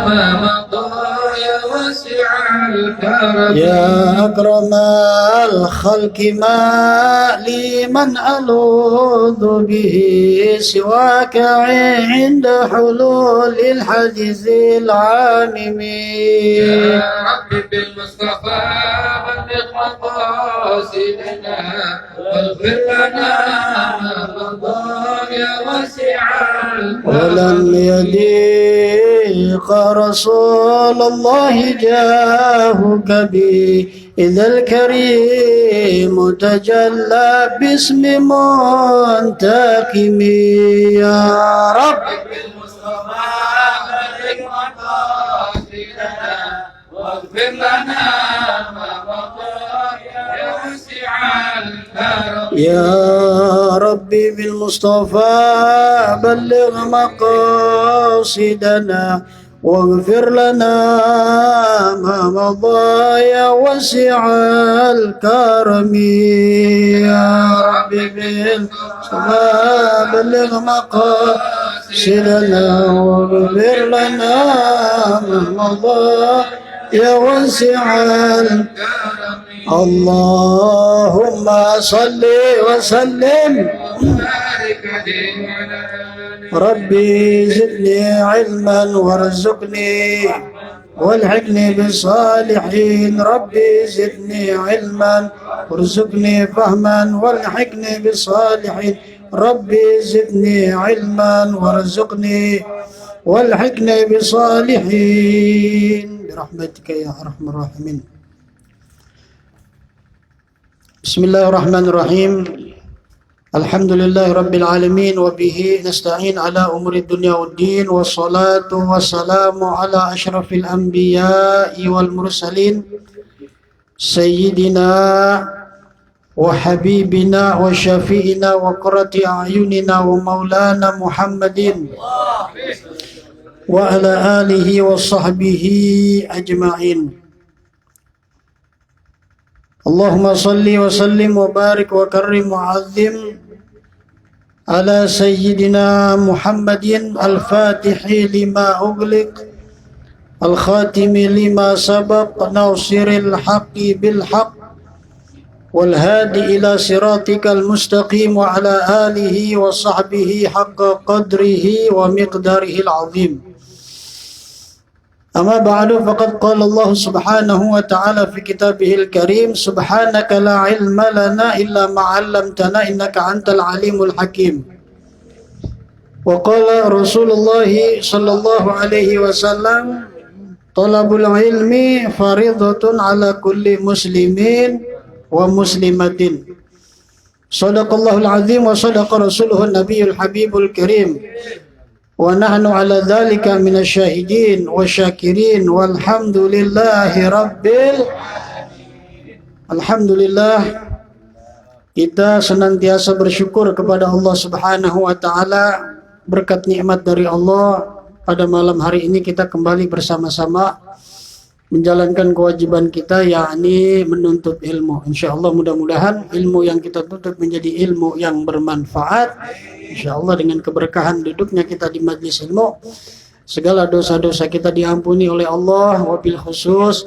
ما مضى يا واسع الكرم يا أكرم الخلق ما لي من ألوذ به سواك عند حلول الحديث العامم يا رب بالمصطفى بلغ مقاصدنا واغفر لنا ما مضى يا واسع الكرم ولن يضيق رسول الله جاهك بي إذا الكريم تجلى باسم منتقم يا رب بالمصطفى بلغ مقاصدنا واغفر لنا ما مضى يا واسع الكرم يا ربي بالمصطفى بلغ مقاصدنا واغفر لنا ما مضى يا واسع الكرم يا ربي بالمصطفى بلغ مقاصدنا واغفر لنا ما مضى يا واسع الكرم اللهم صل وسلم وبارك عليه ربي زدني علما وارزقني والحقني بالصالحين ربي زدني علما وارزقني فهما والحقني بالصالحين ربي زدني علما وارزقني والحقني بالصالحين برحمتك يا أرحم الراحمين. بسم الله الرحمن الرحيم. الحمد لله رب العالمين وبه نستعين على أمور الدنيا والدين والصلاة والسلام على أشرف الأنبياء والمرسلين سيدنا وحبيبنا وشفيعنا وقرة أعيننا ومولانا محمد وعلى آله وصحبه أجمعين. اللهم صل وسلم وبارك وكرم وعظم على سيدنا محمد الفاتح لما أغلق الخاتم لما سبق ناصر الحق بالحق والهادي إلى صراطك المستقيم وعلى آله وصحبه حق قدره ومقداره العظيم. أما بعد فقد قال الله سبحانه وتعالى في كتابه الكريم سبحانك لا علم لنا إلا ما علمتنا إنك أنت العليم الحكيم. وقال رسول الله صلى الله عليه وسلم طلب العلم فريضة على كل مسلمين ومسلمة. صدق الله العظيم وصدق رسوله النبي الحبيب الكريم ونحن على ذلك من الشاهدين والشاكرين والحمد لله Alhamdulillah, kita senantiasa bersyukur kepada Allah Subhanahu wa taala berkat nikmat dari Allah. Pada malam hari ini kita kembali bersama-sama menjalankan kewajiban kita, yakni menuntut ilmu. Insyaallah mudah-mudahan ilmu yang kita tuntut menjadi ilmu yang bermanfaat. Insyaallah dengan keberkahan duduknya kita di majlis ilmu, segala dosa-dosa kita diampuni oleh Allah, wabil khusus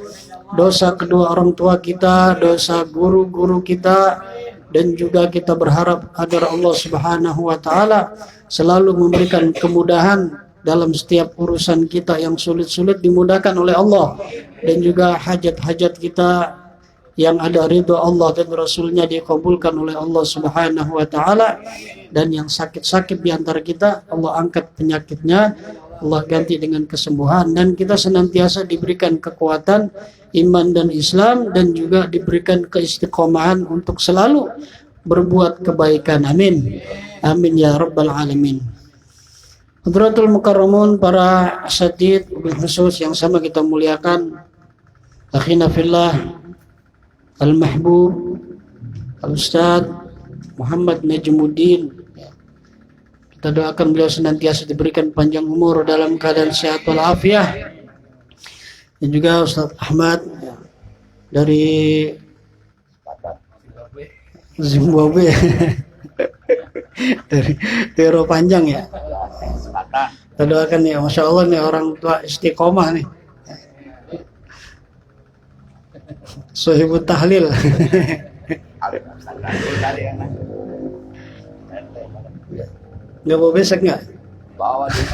dosa kedua orang tua kita, dosa guru-guru kita, dan juga kita berharap agar Allah Subhanahu wa taala selalu memberikan kemudahan dalam setiap urusan kita yang sulit-sulit dimudahkan oleh Allah, dan juga hajat-hajat kita yang ada ridho Allah dan Rasulnya dikabulkan oleh Allah Subhanahu wa taala, dan yang sakit-sakit di antara kita Allah angkat penyakitnya, Allah ganti dengan kesembuhan, dan kita senantiasa diberikan kekuatan iman dan Islam, dan juga diberikan keistiqomahan untuk selalu berbuat kebaikan. Amin. Amin ya rabbal alamin. Hadratul Mukarramun, para asatid khusus yang sama kita muliakan, akhina fillah Al-Mahbub Al-Ustadz Muhammad Najmuddin, kita doakan beliau senantiasa diberikan panjang umur dalam keadaan sehat walafiat, dan juga Ustadz Ahmad dari Zimbabwe Teori panjang ya. Sepakat. Kita doakan ya, Masya Allah nih orang tua istiqomah nih. Sohibut tahlil. Nggak mau besok nggak? Bawa dia.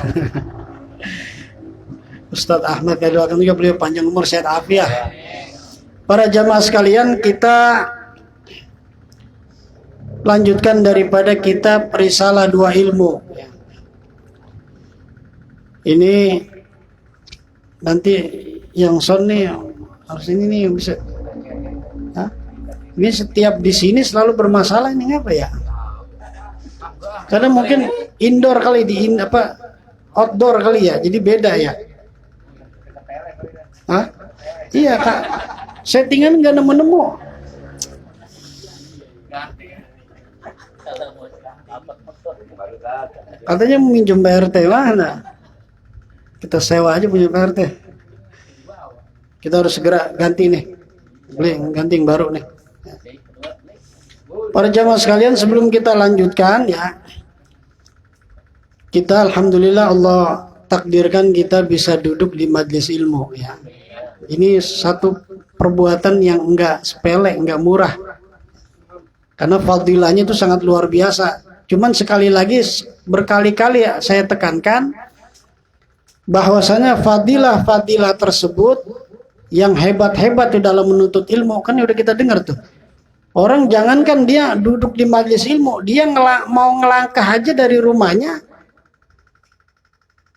Ustadz Ahmad, saya doakan juga beliau panjang umur, sehat afiat. Para jamaah sekalian, kita lanjutkan daripada kitab Risalah Dua Ilmu. Ini nanti yang son nih harus ini nih bisa. Hah? Ini setiap di sini selalu bermasalah, ini apa ya? Karena mungkin indoor kali outdoor kali ya, jadi beda ya. Hah? Iya kak, settingan nggak nemu-nemu. Katanya minjem PRT mana? Kita sewa aja punya PRT. Kita harus segera ganti nih, beli ganti yang baru nih. Para jamaah sekalian, sebelum kita lanjutkan ya, kita alhamdulillah Allah takdirkan kita bisa duduk di majelis ilmu ya. Ini satu perbuatan yang enggak sepele, enggak murah. Karena fadilahnya itu sangat luar biasa. Cuman sekali lagi berkali-kali ya, saya tekankan bahwasanya fadilah-fadilah tersebut yang hebat-hebat di dalam menuntut ilmu kan udah kita dengar tuh. Orang jangankan dia duduk di majelis ilmu, dia mau ngelangkah aja dari rumahnya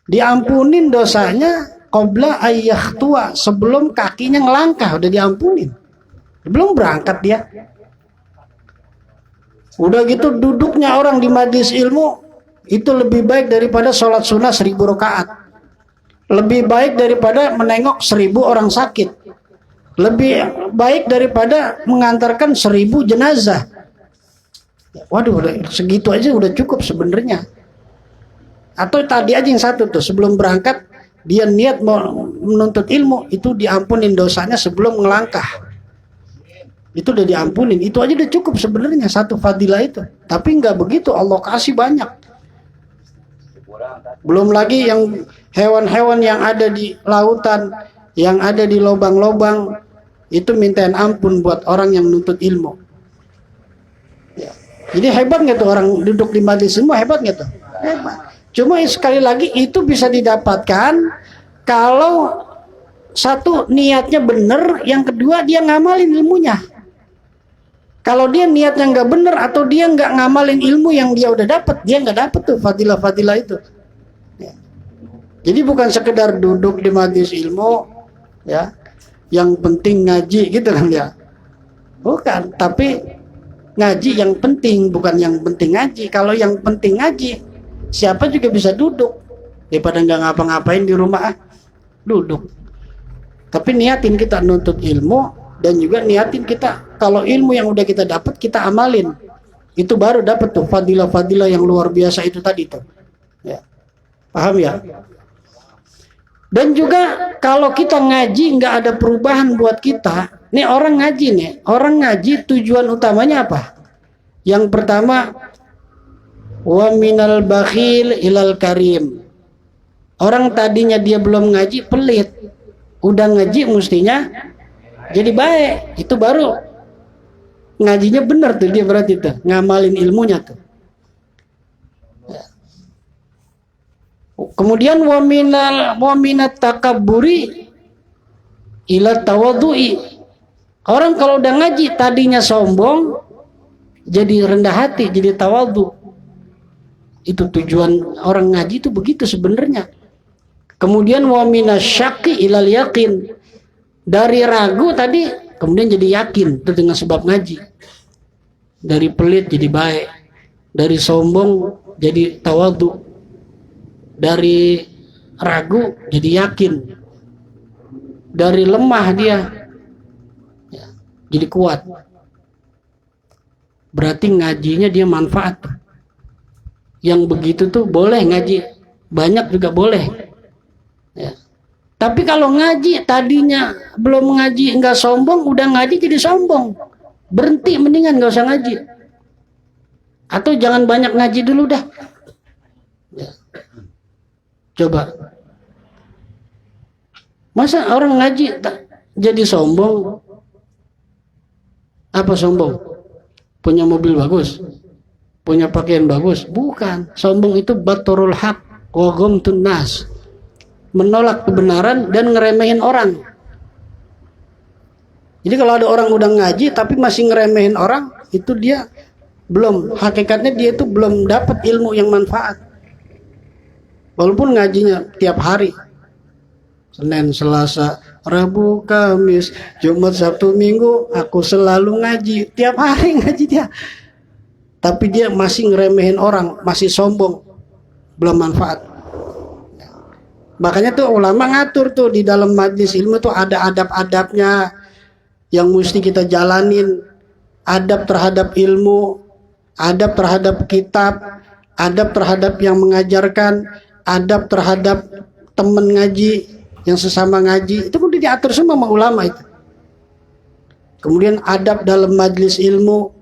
diampunin dosanya qabla ayyah tua, sebelum kakinya ngelangkah udah diampunin, belum berangkat dia. Udah gitu duduknya orang di majelis ilmu itu lebih baik daripada sholat sunnah 1000 rakaat, lebih baik daripada menengok 1000 orang sakit, lebih baik daripada mengantarkan 1000 jenazah. Waduh, segitu aja udah cukup sebenarnya. Atau tadi aja yang satu tuh, sebelum berangkat dia niat mau menuntut ilmu, itu diampunin dosanya sebelum ngelangkah. Itu udah diampunin, itu aja udah cukup sebenarnya satu fadilah itu. Tapi nggak begitu, Allah kasih banyak. Belum lagi yang hewan-hewan yang ada di lautan, yang ada di lubang-lubang, itu mintain ampun buat orang yang menuntut ilmu. Ya. Jadi hebat nggak tuh orang duduk di majelis semua, hebat nggak tuh? Hebat. Cuma sekali lagi itu bisa didapatkan kalau satu niatnya benar, yang kedua dia ngamalin ilmunya. Kalau dia niatnya nggak benar atau dia nggak ngamalin ilmu yang dia udah dapat, dia nggak dapat tuh fadilah-fadilah itu. Ya. Jadi bukan sekedar duduk di majelis ilmu, ya, yang penting ngaji gitu kan ya. Bukan, tapi ngaji yang penting, bukan yang penting ngaji. Kalau yang penting ngaji, siapa juga bisa duduk, daripada nggak ngapa-ngapain di rumah, duduk. Tapi niatin kita nuntut ilmu, dan juga niatin kita kalau ilmu yang udah kita dapat kita amalin, itu baru dapat tuh fadilah-fadilah yang luar biasa itu tadi tuh. Ya. Paham ya? Dan juga kalau kita ngaji nggak ada perubahan buat kita, nih orang ngaji nih, orang ngaji tujuan utamanya apa? Yang pertama, wa minal bakhil ilal karim. Orang tadinya dia belum ngaji pelit, udah ngaji mestinya jadi baik. Itu baru ngajinya benar tuh, dia berarti tuh ngamalin ilmunya tuh. Kemudian wa minat takabburi ila tawaddu'i. Orang kalau udah ngaji tadinya sombong jadi rendah hati, jadi tawadhu. Itu tujuan orang ngaji itu begitu sebenarnya. Kemudian wa minasyaqi ilal yaqin. Dari ragu tadi kemudian jadi yakin, itu dengan sebab ngaji. Dari pelit jadi baik, dari sombong jadi tawadhu, dari ragu jadi yakin, dari lemah dia ya, jadi kuat. Berarti ngajinya dia manfaat. Yang begitu tuh boleh ngaji, banyak juga boleh ya. Tapi kalau ngaji tadinya belum ngaji nggak sombong, udah ngaji jadi sombong, berhenti, mendingan nggak usah ngaji. Atau jangan banyak ngaji dulu dah. Ya. Coba. Masa orang ngaji jadi sombong? Apa sombong? Punya mobil bagus? Punya pakaian bagus? Bukan. Sombong itu baturul haq wa ghamtun nas. Menolak kebenaran dan ngeremehin orang. Jadi kalau ada orang udah ngaji tapi masih ngeremehin orang, itu dia belum, hakikatnya dia itu belum dapat ilmu yang manfaat. Walaupun ngajinya tiap hari, Senin, Selasa, Rabu, Kamis, Jumat, Sabtu, Minggu, aku selalu ngaji. Tiap hari ngaji dia. Tapi dia masih ngeremehin orang, masih sombong, belum manfaat. Makanya tuh ulama ngatur tuh di dalam majlis ilmu tuh ada adab-adabnya yang mesti kita jalanin. Adab terhadap ilmu, adab terhadap kitab, adab terhadap yang mengajarkan, adab terhadap teman ngaji yang sesama ngaji. Itu udah diatur semua sama ulama itu. Kemudian adab dalam majlis ilmu.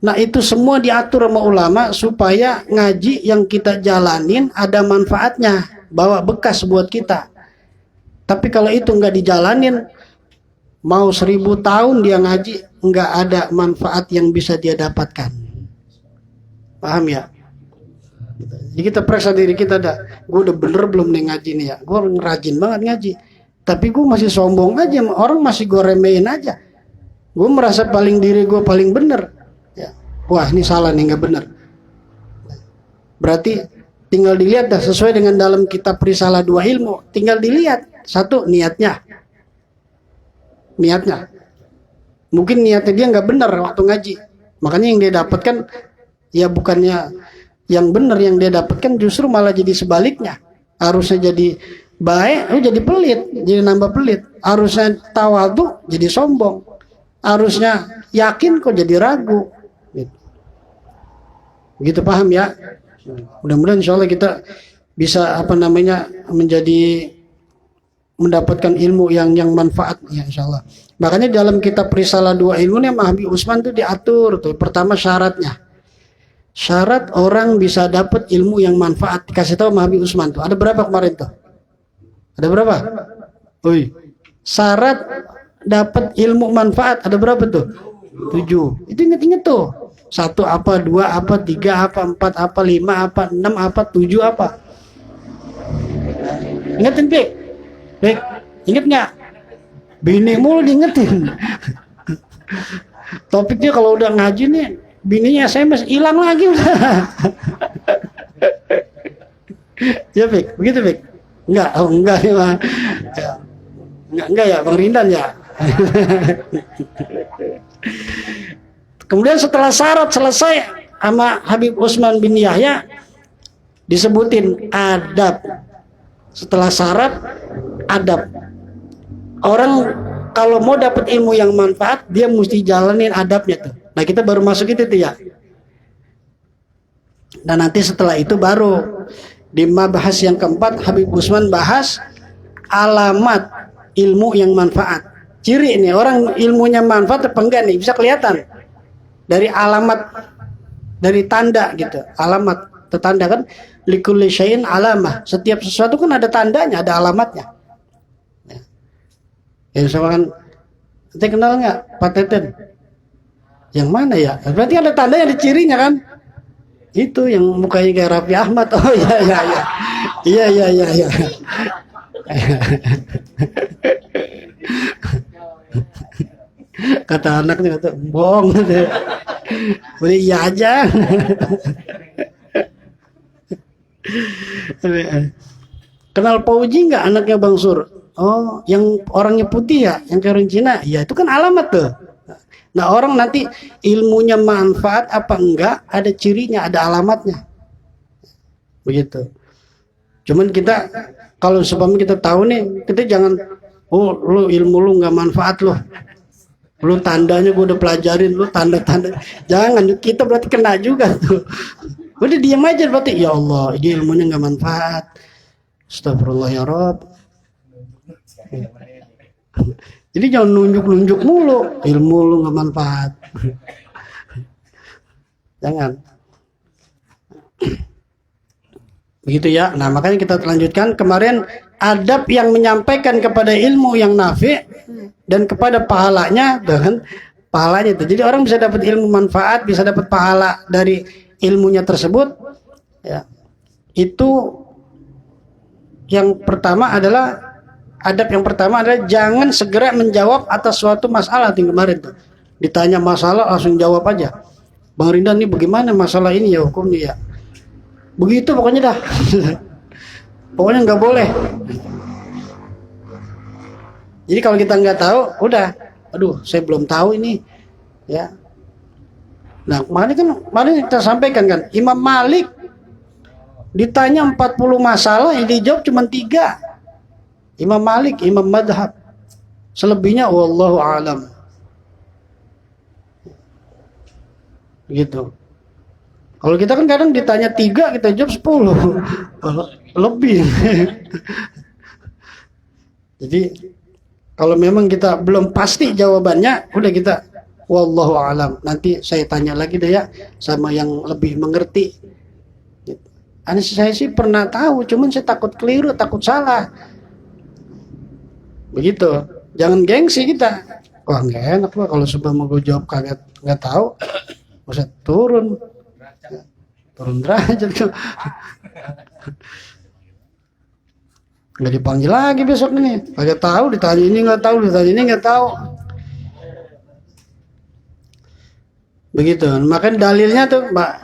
Nah itu semua diatur sama ulama supaya ngaji yang kita jalanin ada manfaatnya, bawa bekas buat kita. Tapi kalau itu nggak dijalanin, mau 1000 tahun dia ngaji, nggak ada manfaat yang bisa dia dapatkan. Paham ya? Jadi kita periksa diri kita dah. Gue udah bener belum nih ngaji nih ya? Gue rajin banget ngaji. Tapi gue masih sombong aja, orang masih gue remehin aja. Gue merasa paling diri gue paling bener. Ya. Wah ini salah nih, nggak bener. Berarti tinggal dilihat dah sesuai dengan dalam kitab Risalah 2 Ilmu. Tinggal dilihat, satu niatnya. Mungkin niatnya dia nggak benar waktu ngaji, makanya yang dia dapatkan ya bukannya yang benar, yang dia dapatkan justru malah jadi sebaliknya. Harusnya jadi baik, jadi pelit, jadi nambah pelit. Harusnya tawadhu jadi sombong. Harusnya yakin kok jadi ragu. Begitu paham ya? Mudah-mudahan insyaallah kita bisa mendapatkan ilmu yang manfaat ya insyaallah. Makanya dalam kitab Risalah 2 Ilmu nih Habib Usman tuh diatur tuh. Pertama syaratnya. Syarat orang bisa dapat ilmu yang manfaat. Dikasih tahu Habib Usman tuh. Ada berapa kemarin tuh? Ada berapa? Oi. Syarat dapat ilmu manfaat ada berapa tuh? 7. Itu inget-inget tuh. 1 apa, 2 apa, 3 apa, 4 apa, 5 apa, 6 apa, 7 apa. Ingetin Pik? Pik, inget nggak? Bini mulu diingetin. Topiknya kalau udah ngaji nih, bininya SMS hilang lagi udah. Ya Pik, begitu Pik? Enggak, oh enggak nih mah. Enggak ya, Bang Rindan ya. Kemudian setelah syarat selesai sama Habib Usman bin Yahya, disebutin adab. Setelah syarat, adab. Orang kalau mau dapat ilmu yang manfaat, dia mesti jalanin adabnya tuh. Nah kita baru masuk itu tuh ya. Dan nanti setelah itu baru di mabahas yang keempat, Habib Usman bahas alamat ilmu yang manfaat. Ciri ini orang ilmunya manfaat apa enggak nih, bisa kelihatan dari alamat, dari tanda gitu. Alamat, tanda kan likulli syai'in alamah. Setiap sesuatu kan ada tandanya, ada alamatnya. Ya misalkan, nanti kenal nggak Pak Teten? Yang mana ya? Berarti ada tandanya, ada cirinya kan? Itu yang mukanya kayak Raffi Ahmad. Oh iya. Kata anaknya, kata bohong. Boleh iya aja. Kenal Pauji nggak anaknya Bang Sur? Oh, yang orangnya putih ya, yang kayak orang Cina. Ya itu kan alamat tuh. Nah orang nanti ilmunya manfaat apa enggak, ada cirinya, ada alamatnya. Begitu. Cuman kita kalau sebelum kita tahu nih, kita jangan, oh lu ilmu lu nggak manfaat loh. Lu tandanya gue udah pelajarin, lu tanda-tanda. Jangan, kita berarti kena juga tuh. Udah diam aja berarti, ya Allah, ini ilmunya nggak manfaat. Astagfirullah ya Rabb. Jadi jangan nunjuk-nunjuk mulu, ilmu lu nggak manfaat. Jangan. Begitu ya. Nah, makanya kita lanjutkan kemarin adab yang menyampaikan kepada ilmu yang nafi dan kepada pahalanya dengan pahalanya itu. Jadi orang bisa dapat ilmu manfaat, bisa dapat pahala dari ilmunya tersebut. Ya. Itu yang pertama adalah adab yang pertama adalah jangan segera menjawab atas suatu masalah. Kemarin tuh ditanya masalah langsung jawab aja. Bang Rindan ini bagaimana masalah ini ya hukumnya ya? Begitu pokoknya dah. Pokoknya nggak boleh. Jadi kalau kita nggak tahu, udah, aduh, saya belum tahu ini, ya. Nah, kemarin kita sampaikan kan, Imam Malik ditanya 40 masalah, yang dijawab cuma 3. Imam Malik, Imam Madhab. Selebihnya, wallahu a'lam. Gitu. Kalau kita kan kadang ditanya 3, kita jawab 10. Lebih. Jadi kalau memang kita belum pasti jawabannya, udah kita wallahu alam. Nanti saya tanya lagi deh ya sama yang lebih mengerti. Saya sih pernah tahu, cuman saya takut keliru, takut salah. Begitu. Jangan gengsi kita. Wah, nggak enak lah kalau sebelum mau gue jawab kagak nggak tahu. Masa turun derajat tuh. Nggak dipanggil lagi besok nih. Kagak tahu, ditanya ini nggak tahu, ditanya ini nggak tahu. Begitu. Maka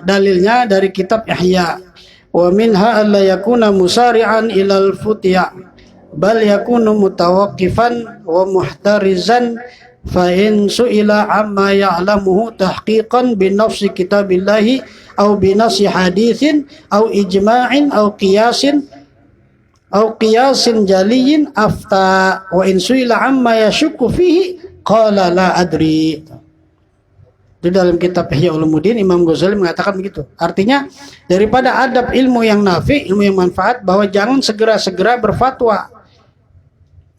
dalilnya dari kitab Ihya. Wa minha alla yakuna musari'an ilal futya bal yakunu mutawaqqifan wa muhtarizan fa in su'ila amma ya'lamuhu tahqiqan bi nafsi kitabillahi aw bi nafsi haditsin aw ijma'in aw qiyasin jaliyin afta wa in su'ila amma yashukku fihi qala la adri. Di dalam kitab Ihya Ulumuddin Imam Ghazali mengatakan begitu. Artinya daripada adab ilmu yang nafi, ilmu yang manfaat, bahwa jangan segera-segera berfatwa.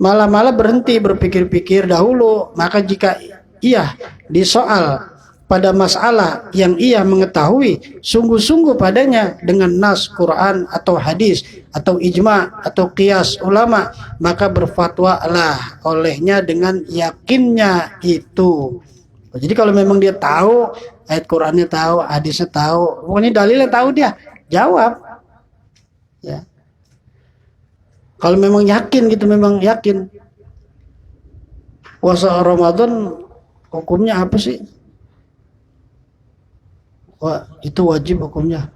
Malah berhenti berpikir-pikir dahulu. Maka jika ia disoal pada masalah yang ia mengetahui sungguh-sungguh padanya dengan nas Quran atau hadis atau ijma atau qiyas ulama, maka berfatwalah olehnya dengan yakinnya itu. Jadi kalau memang dia tahu, ayat Qurannya tahu, hadisnya tahu, pokoknya dalilnya tahu, dia jawab. Ya. Kalau memang yakin gitu, memang yakin. Puasa Ramadan hukumnya apa sih? Wah, itu wajib hukumnya.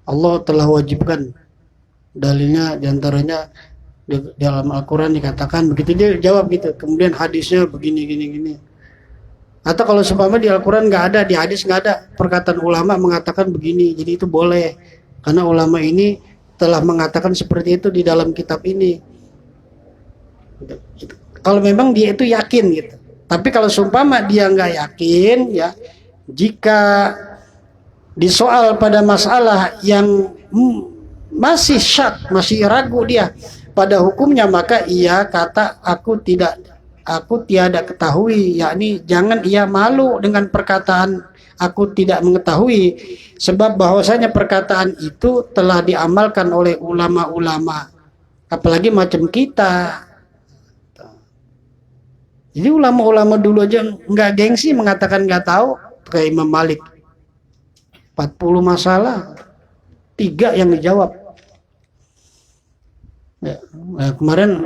Allah telah wajibkan. Dalilnya diantaranya di dalam Al-Quran dikatakan begitu, dia jawab gitu. Kemudian hadisnya begini. Atau kalau seumpama di Al-Quran nggak ada, di hadis nggak ada, perkataan ulama mengatakan begini, jadi itu boleh karena ulama ini telah mengatakan seperti itu di dalam kitab ini. Kalau memang dia itu yakin gitu. Tapi kalau seumpama dia nggak yakin, ya, jika disoal pada masalah yang masih syak, masih ragu dia pada hukumnya, maka ia kata aku tiada ketahui, yakni jangan ia malu dengan perkataan aku tidak mengetahui, sebab bahwasanya perkataan itu telah diamalkan oleh ulama-ulama, apalagi macam kita. Jadi ulama-ulama dulu aja nggak gengsi mengatakan nggak tahu, kayak Imam Malik 40 masalah 3 yang dijawab. Ya, kemarin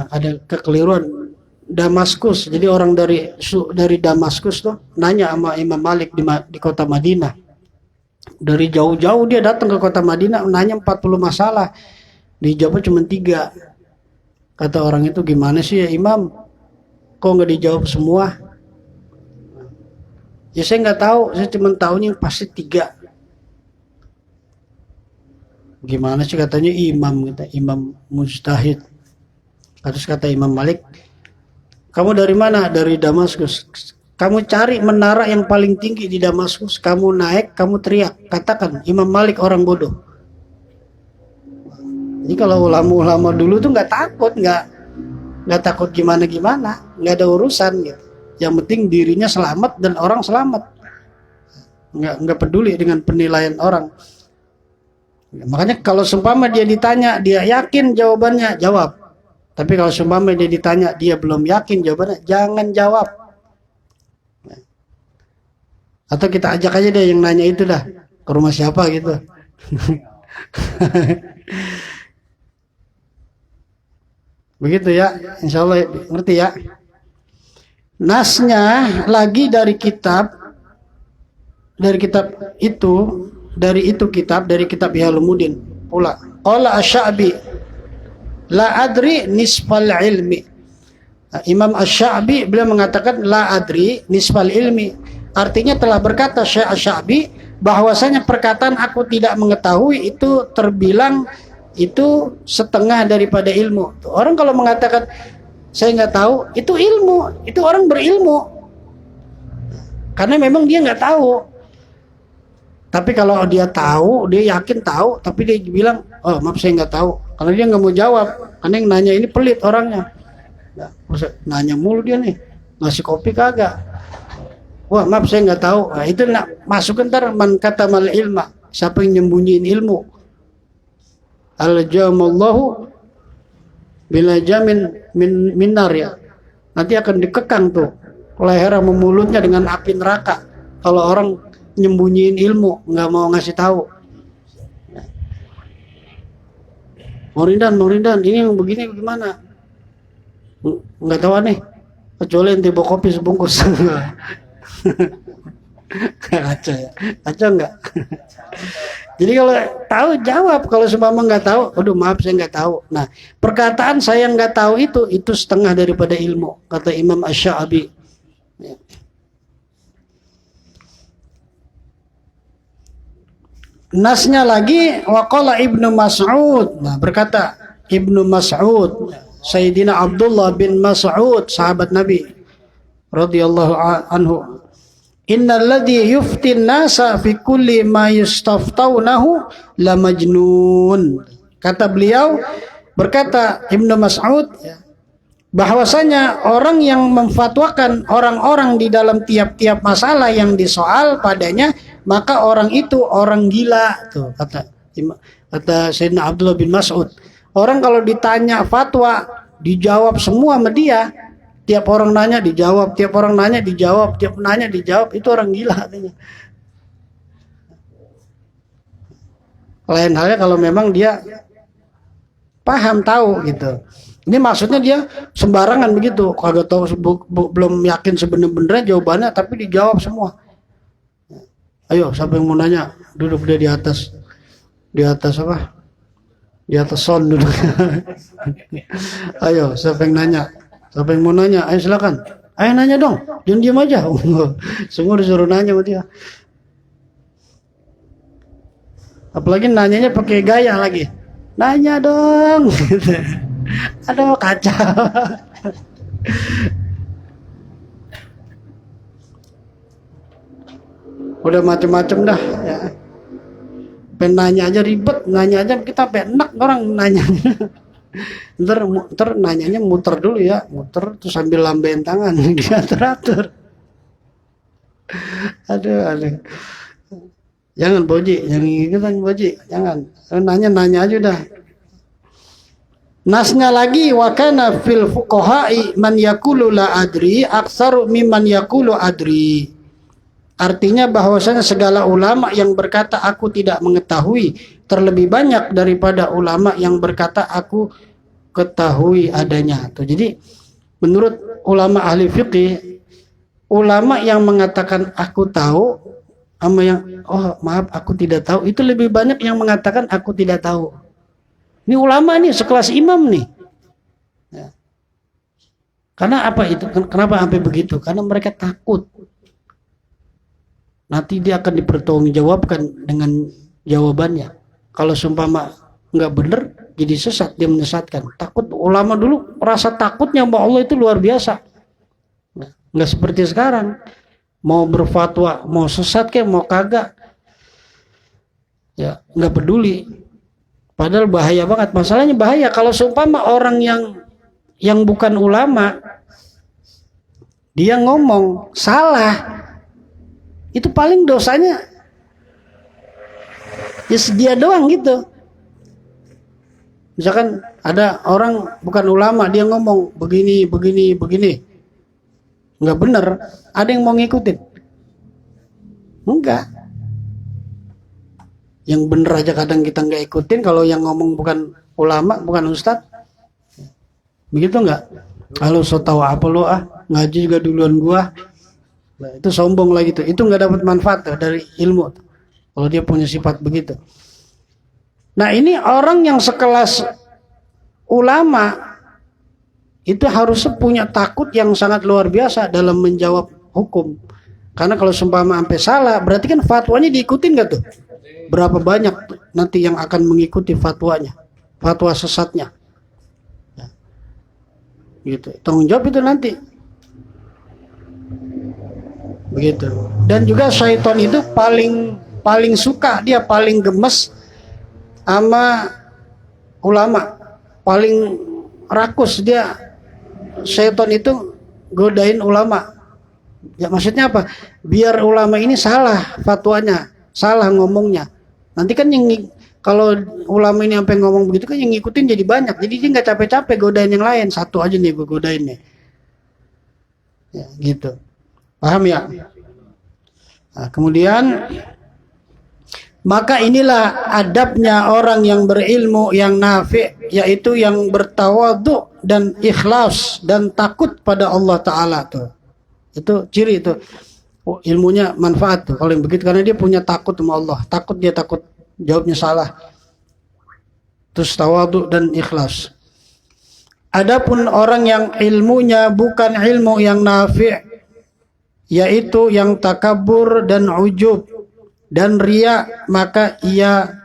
ada kekeliruan Damaskus. Jadi orang dari Damaskus tuh nanya sama Imam Malik di kota Madinah. Dari jauh-jauh dia datang ke kota Madinah nanya 40 masalah. Dijawab cuma 3. Kata orang itu, gimana sih ya Imam? Kok nggak dijawab semua? Ya saya nggak tahu, saya cuma tahunya pasti 3. Gimana sih, katanya imam mujtahid. Terus kata Imam Malik, kamu dari mana? Dari Damaskus. Kamu cari menara yang paling tinggi di Damaskus, kamu naik, kamu teriak, katakan Imam Malik orang bodoh. Jadi kalau ulama-ulama dulu tuh nggak takut gimana, nggak ada urusan gitu. Yang penting dirinya selamat dan orang selamat. Nggak peduli dengan penilaian orang. Makanya kalau seumpama dia ditanya, dia yakin jawabannya, jawab. Tapi kalau seumpama dia ditanya, dia belum yakin jawabannya, jangan jawab. Atau kita ajak aja deh yang nanya itu dah ke rumah siapa gitu. Begitu ya, insya Allah ngerti ya. Nasnya lagi dari kitab itu, dari kitab Ihyalumuddin pula. Qala Asy-Sya'bi la adri nisfal ilmi. Imam Asy-Sya'bi beliau mengatakan la adri nisfal ilmi. Artinya telah berkata Syekh Asy-Sya'bi bahwasanya perkataan aku tidak mengetahui itu terbilang itu setengah daripada ilmu. Orang kalau mengatakan saya nggak tahu, itu ilmu, itu orang berilmu. Karena memang dia nggak tahu. Tapi kalau dia tahu, dia yakin tahu, tapi dia bilang, oh maaf saya nggak tahu. Karena dia nggak mau jawab, karena yang nanya ini pelit orangnya. Nanya mulu dia nih, ngasih kopi kagak. Wah maaf saya nggak tahu. Nah, itu masuk ntar man katamal ilma, siapa yang nyembunyiin ilmu. Al-jamallahu bila jamin min nar ya. Nanti akan dikekang tuh leher sama mulutnya dengan api neraka. Kalau orang nyembunyiin ilmu, nggak mau ngasih tahu. Mau Rindan, ini yang begini gimana? Nggak tahu nih. Kecuali ente bawa kopi sebungkus. Kaca ya, kaca nggak? Jadi kalau tahu jawab, kalau seumpama nggak tahu, aduh maaf saya nggak tahu. Nah perkataan saya nggak tahu itu setengah daripada ilmu, kata Imam Asy-Sya'bi. Nasnya lagi waqala Ibnu Mas'ud. Nah berkata Ibnu Mas'ud, Sayyidina Abdullah bin Mas'ud, sahabat Nabi radhiyallahu anhu. Innal ladzi yuftin nasa fi kulli ma yustaftaunahu la majnun. Kata beliau, berkata Ibnu Mas'ud, bahwasanya orang yang memfatwakan orang-orang di dalam tiap-tiap masalah yang disoal padanya, maka orang itu orang gila. Tuh kata Sayyidina Abdullah bin Mas'ud. Orang kalau ditanya fatwa dijawab semua sama dia. Tiap orang nanya dijawab, tiap orang nanya dijawab, tiap nanya dijawab, itu orang gila katanya. Lain halnya kalau memang dia paham tahu gitu. Ini maksudnya dia sembarangan begitu, kagak tahu belum yakin sebenarnya jawabannya, tapi dijawab semua. Ayo, siapa yang mau nanya? Duduk dia di atas apa? Di atas son duduk. Ayo, siapa yang nanya? Siapa yang mau nanya? Ayo silakan. Ayo nanya dong. Jangan diam aja. Semua disuruh nanya sama dia. Apalagi nanyanya pakai gaya lagi. Nanya dong. Aduh kacau. Udah macem-macem dah. Ya. Pengen nanya aja ribet. Nanya aja kita enak orang nanya. Ntar nanyanya muter dulu ya, muter terus sambil lambain tangan diatur-atur. Aduh. Jangan boji, yang ikutan boji, jangan. Nanya aja udah. Nasnya lagi wa kana fil fuqaha'i man yaqulu la adri aktsaru mimman yaqulu adri. Artinya bahwasanya segala ulama yang berkata aku tidak mengetahui terlebih banyak daripada ulama yang berkata aku ketahui adanya. Tuh, jadi menurut ulama ahli fikih, ulama yang mengatakan aku tahu sama yang oh maaf aku tidak tahu, itu lebih banyak yang mengatakan aku tidak tahu. Ini ulama nih sekelas imam nih. Ya. Karena apa itu? Kenapa sampai begitu? Karena mereka takut nanti dia akan dipertanggungjawabkan dengan jawabannya. Kalau seumpama nggak benar, jadi sesat, dia menyesatkan. Takut ulama dulu rasa takutnya sama Allah itu luar biasa. Nggak seperti sekarang. Mau berfatwa, mau sesat kayak mau kagak, ya nggak peduli. Padahal bahaya banget. Masalahnya bahaya kalau seumpama orang yang bukan ulama dia ngomong salah, itu paling dosanya ya dia doang gitu. Misalkan ada orang bukan ulama, dia ngomong begini, nggak benar, ada yang mau ngikutin? Enggak. Yang bener aja kadang kita nggak ikutin, kalau yang ngomong bukan ulama, bukan ustadz, begitu nggak? Kalau so tahu apa lo ngaji juga duluan gua, nah, itu sombong lah gitu. Itu nggak dapat manfaat dari ilmu. Kalau dia punya sifat begitu. Nah ini orang yang sekelas ulama itu harus punya takut yang sangat luar biasa dalam menjawab hukum. Karena kalau seumpama sampai salah, berarti kan fatwanya diikutin nggak tuh? Berapa banyak nanti yang akan mengikuti fatwanya, fatwa sesatnya, ya. Gitu. Tanggung jawab itu nanti, begitu. Dan juga syaitan itu paling suka, dia paling gemes sama ulama, paling rakus dia. Syaitan itu godain ulama. Ya maksudnya apa? Biar ulama ini salah fatwanya, salah ngomongnya. Nanti kan yang kalau ulama ini sampai ngomong begitu kan yang ngikutin jadi banyak. Jadi dia nggak capek-capek godain yang lain. Satu aja nih gue godain nih. Ya, gitu. Paham ya? Nah, kemudian maka inilah adabnya orang yang berilmu yang nafi', yaitu yang bertawadhu dan ikhlas dan takut pada Allah Ta'ala tuh. Itu ciri itu. Oh, ilmunya manfaat tuh kalau yang begitu, karena dia punya takut sama Allah. Dia takut jawabnya salah. Terus tawadhu dan ikhlas. Adapun orang yang ilmunya bukan ilmu yang nafi', yaitu yang takabur dan ujub dan riya, maka ia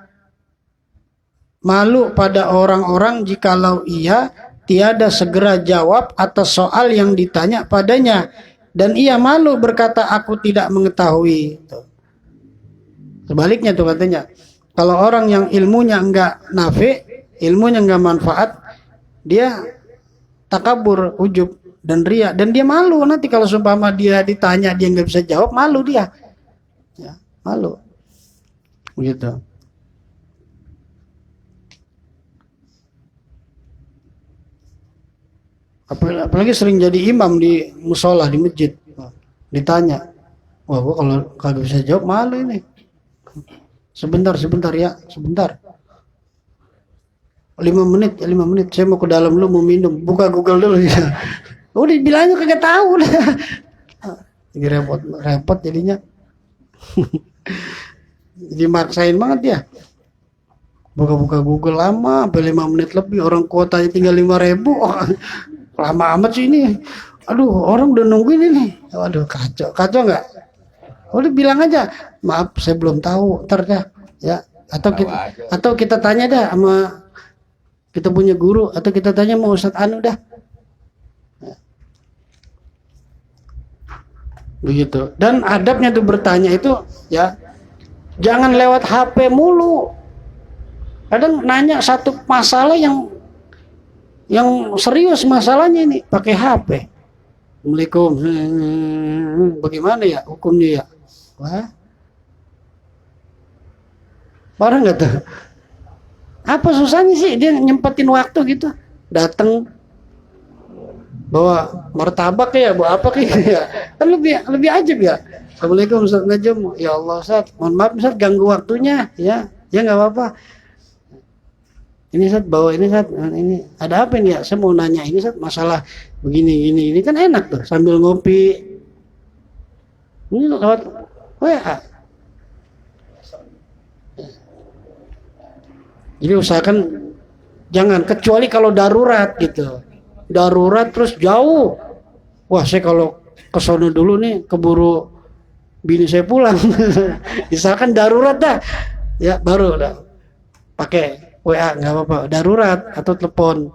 malu pada orang-orang jikalau ia tiada segera jawab atas soal yang ditanya padanya. Dan ia malu berkata aku tidak mengetahui. Sebaliknya tuh katanya, kalau orang yang ilmunya enggak nafi, ilmunya enggak manfaat, dia takabur, ujub dan riya, dan dia malu nanti kalau seumpama dia ditanya dia enggak bisa jawab, malu dia. Ya, malu. Begitu. Apalagi sering jadi imam di musola, di masjid, ditanya, wah gua kalau kagak bisa jawab malu ini. Sebentar ya, sebentar. 5 menit, saya mau ke dalam dulu, mau minum, buka Google dulu ya. Udah bilangnya kagak tahu udah. Jadi repot jadinya. Jadi maksain banget ya. Buka Google lama, sampai 5 menit lebih, orang kuotanya tinggal 5.000. Lama amat sih ini. Aduh, orang udah nungguin ini. Waduh, kacau nggak? Udah bilang aja, maaf saya belum tahu, ntar dah ya. Atau kita tanya dah sama kita punya guru, atau kita tanya sama Ustadz Anu dah. Ya. Begitu. Dan adabnya tuh bertanya itu ya, jangan lewat HP mulu. Kadang nanya satu masalah yang serius masalahnya ini pakai HP. Assalamualaikum. Bagaimana ya hukumnya ya? Wah. Parah nggak tuh? Apa susahnya sih dia nyempetin waktu gitu? Datang bawa martabak ya, bawa apa kayak ya? Kan lebih ajib ya. Assalamualaikum Ustaz Najm. Ya Allah Ustaz, mohon maaf Ustaz ganggu waktunya ya. Ya nggak apa-apa. Ini Ustaz bawa ini Ustaz, ini ada apa ini ya? Saya mau nanya ini Ustaz, masalah begini ini kan enak tuh sambil ngopi. Ini lewat WA. Jadi usahakan jangan, kecuali kalau darurat gitu. Darurat terus jauh. Wah, saya kalau ke sono dulu nih keburu bini saya pulang. Misalkan darurat dah. Ya, baru dah pakai WA nggak apa-apa, darurat atau telepon.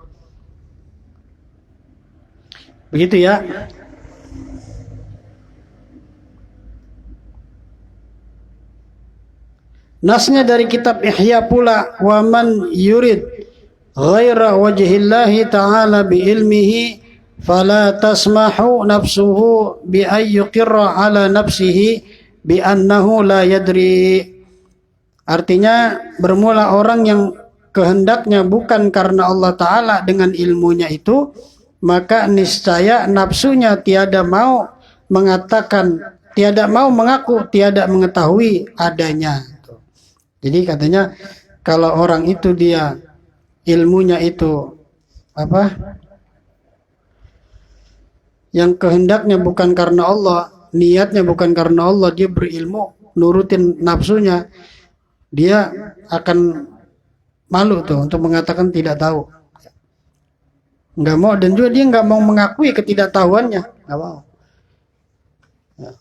Begitu ya. Nasnya dari kitab Ihya pula, wa man yurid ghaira wajhillahi ta'ala bi ilmihi fala tasmahu nafsuhu bi ay yuqirra ala nafsihi bi annahu la yadri. Artinya bermula orang yang kehendaknya bukan karena Allah Ta'ala dengan ilmunya itu, maka niscaya nafsunya tiada mau mengatakan, tiada mau mengaku, tiada mengetahui adanya. Jadi katanya kalau orang itu dia ilmunya itu apa? Yang kehendaknya bukan karena Allah, niatnya bukan karena Allah, dia berilmu nurutin nafsunya, dia akan malu tuh untuk mengatakan tidak tahu, nggak mau, dan juga dia nggak mau mengakui ketidaktahuannya, nggak mau. Ya.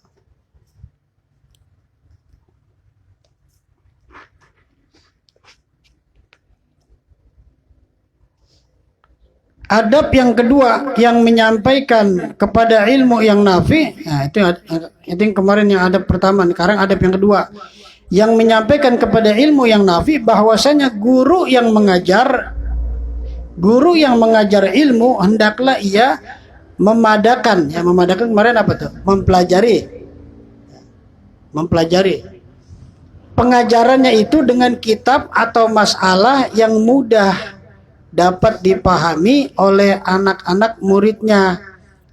Adab yang kedua yang menyampaikan kepada ilmu yang nafi, nah itu yang kemarin yang adab pertama, sekarang adab yang kedua yang menyampaikan kepada ilmu yang nafi, bahwasanya guru yang mengajar ilmu hendaklah ia memadakan, ya memadakan kemarin apa tuh? Mempelajari pengajarannya itu dengan kitab atau masalah yang mudah dapat dipahami oleh anak-anak muridnya.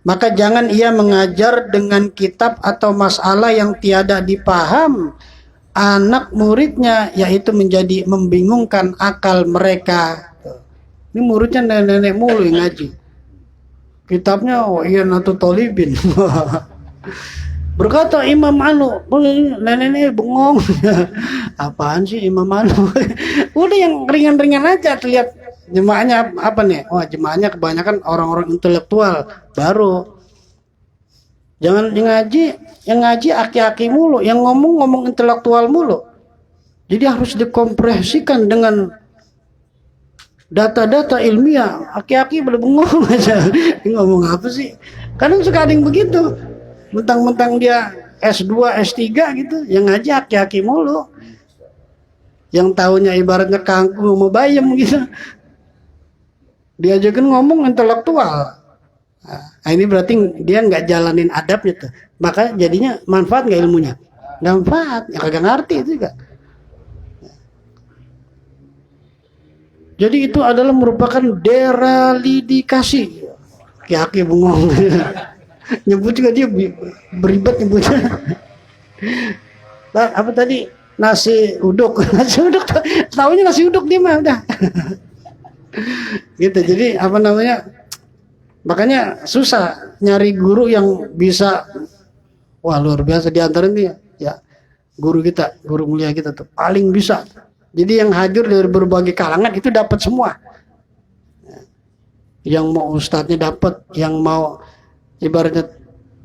Maka jangan ia mengajar dengan kitab atau masalah yang tiada dipaham anak muridnya, yaitu menjadi membingungkan akal mereka. Ini muridnya nenek-nenek mulu yang ngaji. Kitabnya Ianatul Thalibin. Berkata Imam Anu, nenek-nenek bengong. Apaan sih Imam Anu? Udah yang ringan-ringan aja, terlihat jemaahnya apa nih? Wah, jemaahnya kebanyakan orang-orang intelektual baru. Jangan yang ngaji aki-aki mulu, yang ngomong intelektual mulu. Jadi harus dikompresikan dengan data-data ilmiah. Aki-aki bengong aja. Ngomong apa sih? Kadang suka ada yang begitu. Mentang-mentang dia S2, S3 gitu, yang ngaji aki-aki mulu. Yang tahunya ibaratnya kangkung sama bayam gitu. Dia aja kan ngomong intelektual. Nah, ini berarti dia nggak jalanin adabnya tuh. Maka jadinya manfaat nggak ilmunya? Nggak manfaat, ya kagak ngerti itu juga. Jadi itu adalah merupakan deralidikasi. Aki-aki bengong. Nyebut juga dia beribad nyebutnya. Apa tadi? Nasi uduk. Nasi uduk. Taunya nasi uduk dia mah udah. Gitu. Jadi apa namanya? Makanya susah nyari guru yang bisa, wah luar biasa di antara ini ya guru kita, guru mulia kita tuh paling bisa. Jadi yang hadir dari berbagai kalangan itu dapat semua. Yang mau ustadznya dapat, yang mau ibaratnya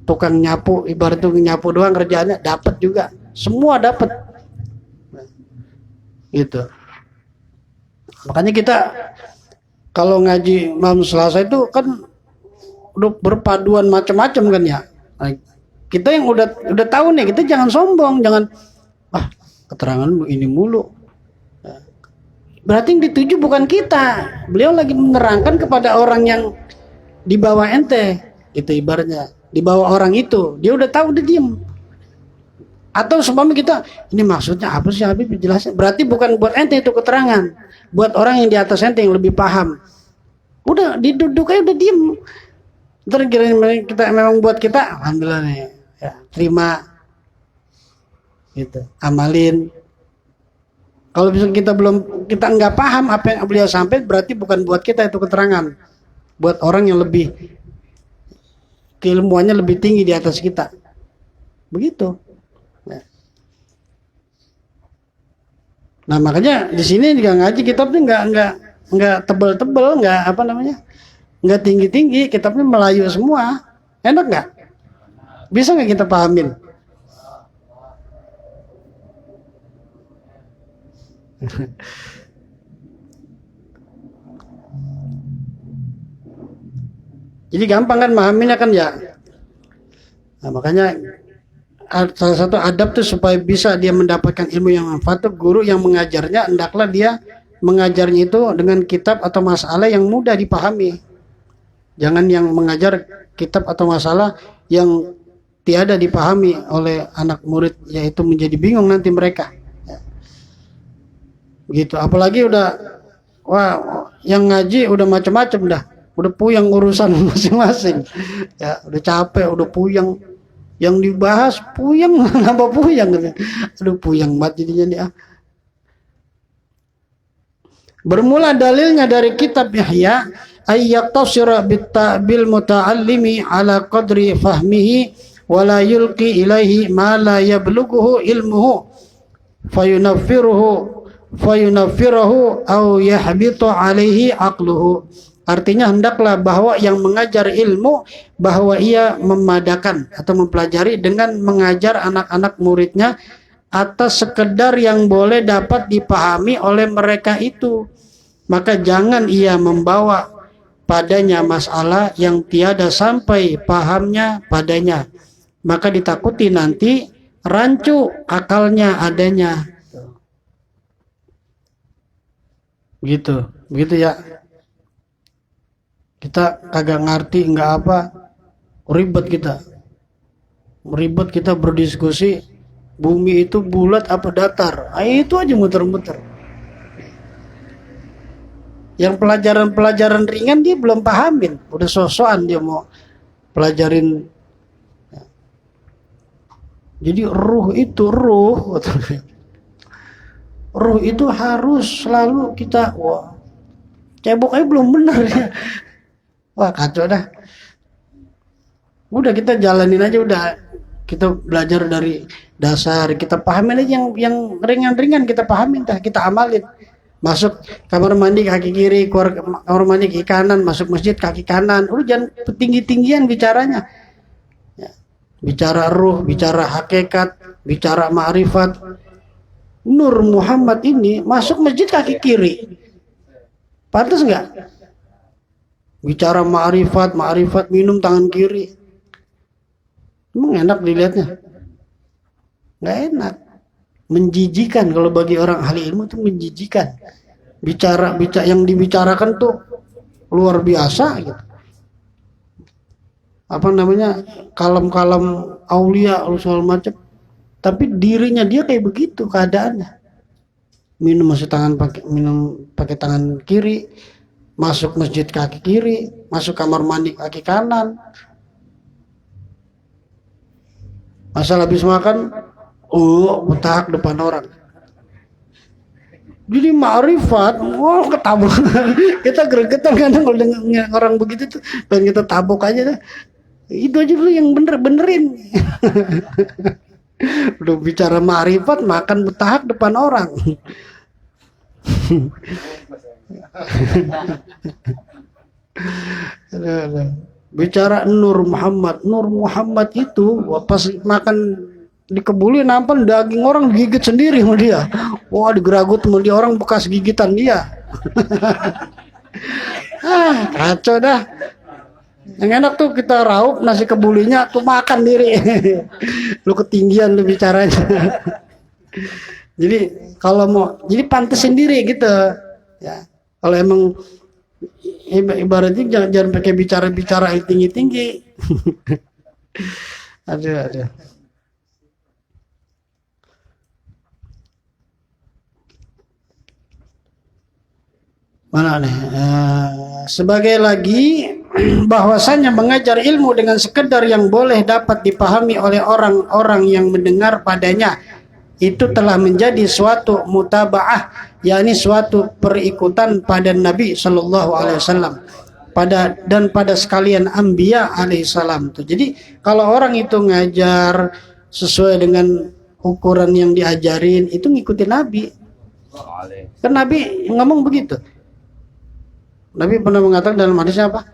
tukang nyapu, ibarat tukang nyapu doang kerjaannya dapat juga, semua dapat. Gitu. Makanya kita kalau ngaji malam Selasa itu kan udah berpaduan macam-macam kan ya. Nah, kita yang udah tahu nih, kita jangan sombong, jangan keterangan ini mulu. Berarti yang dituju bukan kita. Beliau lagi menerangkan kepada orang yang di bawah ente, itu ibaratnya di bawah orang itu, dia udah tahu, udah diem. Atau seumpama kita, ini maksudnya apa sih Habib, jelasin. Berarti bukan buat ente itu keterangan, buat orang yang di atas ente yang lebih paham. Udah diduduk aja, udah diem. Ntar kita memang buat kita, alhamdulillah nih, ya, terima, gitu, amalin. Kalau misalnya kita nggak paham apa yang beliau sampaikan, berarti bukan buat kita itu keterangan, buat orang yang lebih keilmuannya lebih tinggi di atas kita, begitu. Ya. Nah makanya di sini juga ngaji kitabnya nggak tebel-tebel, nggak apa namanya. Nggak tinggi-tinggi, kitabnya Melayu semua. Enak nggak? Bisa nggak kita pahamin? Jadi gampang kan pahaminnya kan ya. Nah, makanya salah satu adab tuh supaya bisa dia mendapatkan ilmu yang manfaat, guru yang mengajarnya hendaklah dia mengajarnya itu dengan kitab atau masalah yang mudah dipahami. Jangan yang mengajar kitab atau masalah yang tiada dipahami oleh anak murid, yaitu menjadi bingung nanti mereka. Gitu. Apalagi udah yang ngaji udah macam-macam dah. Udah puyeng urusan masing-masing. Ya, udah capek, udah puyeng. Yang dibahas puyeng, nambah puyeng gitu. Aduh puyeng banget jadinya nih ah. Bermula dalilnya dari kitab Yahya, ayyaqtasira bil muta'allimi ala qadri fahmihi wa la yulqi ilaihi ma la yablughuhu ilmuhu fayunaffiruhu aw yahbitu alaihi aqluhu. Artinya hendaklah bahwa yang mengajar ilmu bahwa ia memadakan atau mempelajari dengan mengajar anak-anak muridnya atas sekedar yang boleh dapat dipahami oleh mereka itu. Maka jangan ia membawa padanya masalah yang tiada sampai pahamnya padanya. Maka ditakuti nanti rancu akalnya adanya. Begitu ya. Kita kagak ngerti nggak apa, ribet kita berdiskusi bumi itu bulat apa datar, itu aja muter-muter. Yang pelajaran ringan dia belum pahamin, udah sosokan dia mau pelajarin. Jadi ruh itu harus selalu kita cebok aja belum benar ya. Wah kacau dah. Udah kita jalanin aja udah. Kita belajar dari dasar, kita pahamin aja yang ringan-ringan kita pahamin dah, kita amalin. Masuk kamar mandi kaki kiri, keluar kamar mandi kaki kanan, masuk masjid kaki kanan. Udah jangan tinggi-tinggian bicaranya. Ya. Bicara ruh, bicara hakikat, bicara ma'rifat. Nur Muhammad ini masuk masjid kaki kiri. Pantas enggak? Bicara ma'rifat minum tangan kiri. Emang enak dilihatnya? Nggak enak. Menjijikan kalau bagi orang ahli ilmu itu menjijikan. Bicara yang dibicarakan tuh luar biasa gitu. Apa namanya? Kalam-kalam aulia segala macam. Tapi dirinya dia kayak begitu keadaannya. Minum pakai tangan kiri. Masuk masjid kaki kiri, masuk kamar mandi kaki kanan. Asal habis makan, betahak depan orang. Jadi ma'rifat, ketabuk. Kita gregetan kadang kalau dengar orang begitu tuh, dan kita tabuk aja dah. Itu aja dulu yang benerin. Udah bicara ma'rifat, makan betahak depan orang. Bicara Nur Muhammad itu pas makan di kebuli nampak daging orang digigit sendiri sama dia. Wah digeragut sama dia, orang bekas gigitan dia. Kacau dah. Yang enak tuh kita raup nasi kebulinya tuh makan diri. Lu ketinggian lu bicaranya. Jadi kalau mau jadi pantas sendiri gitu ya. Kalau emang ibaratnya jangan pakai bicara yang tinggi-tinggi. Ada. Mana nih? Sebagai lagi bahwasanya mengajar ilmu dengan sekedar yang boleh dapat dipahami oleh orang-orang yang mendengar padanya itu telah menjadi suatu mutabaah, yakni suatu perikutan pada Nabi Shallallahu Alaihi Wasallam pada sekalian Anbiya Alaihi Salam. Jadi kalau orang itu ngajar sesuai dengan ukuran yang diajarin itu ngikutin Nabi. Kan Nabi ngomong begitu. Nabi pernah mengatakan dalam hadisnya apa?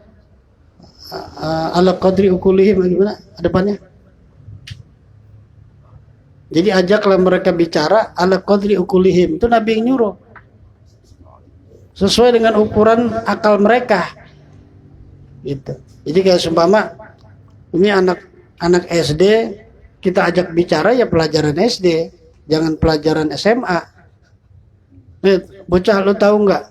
Ala qadri ukulihim, gimana depannya? Jadi ajaklah mereka bicara ala qadri ukulihim. Itu Nabi yang nyuruh. Sesuai dengan ukuran akal mereka. Gitu. Jadi kayak seumpama ini anak SD, kita ajak bicara ya pelajaran SD, jangan pelajaran SMA. Bocah, lu tahu nggak?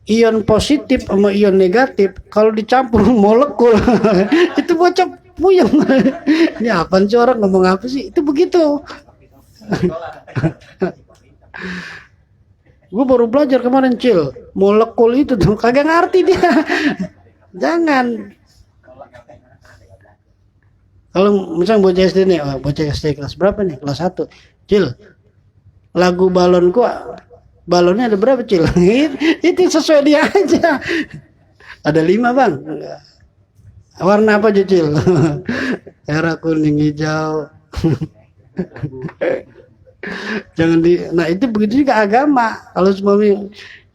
ion positif sama ion negatif kalau dicampur molekul itu bocah puyeng. Ini apaan sih, orang ngomong apa sih? Itu begitu. Gue baru belajar kemarin, Cil, molekul itu tuh kagak ngerti dia. Jangan. Kalau misalnya bocah SD nih, bocah SD kelas berapa nih? Kelas 1. Cil, lagu balonku, balonnya ada berapa, Cil? Itu sesuai dia aja. Ada 5, Bang. Warna apa aja, Cil? Merah, kuning, hijau. Jangan nah itu begitu juga agama. Kalau semua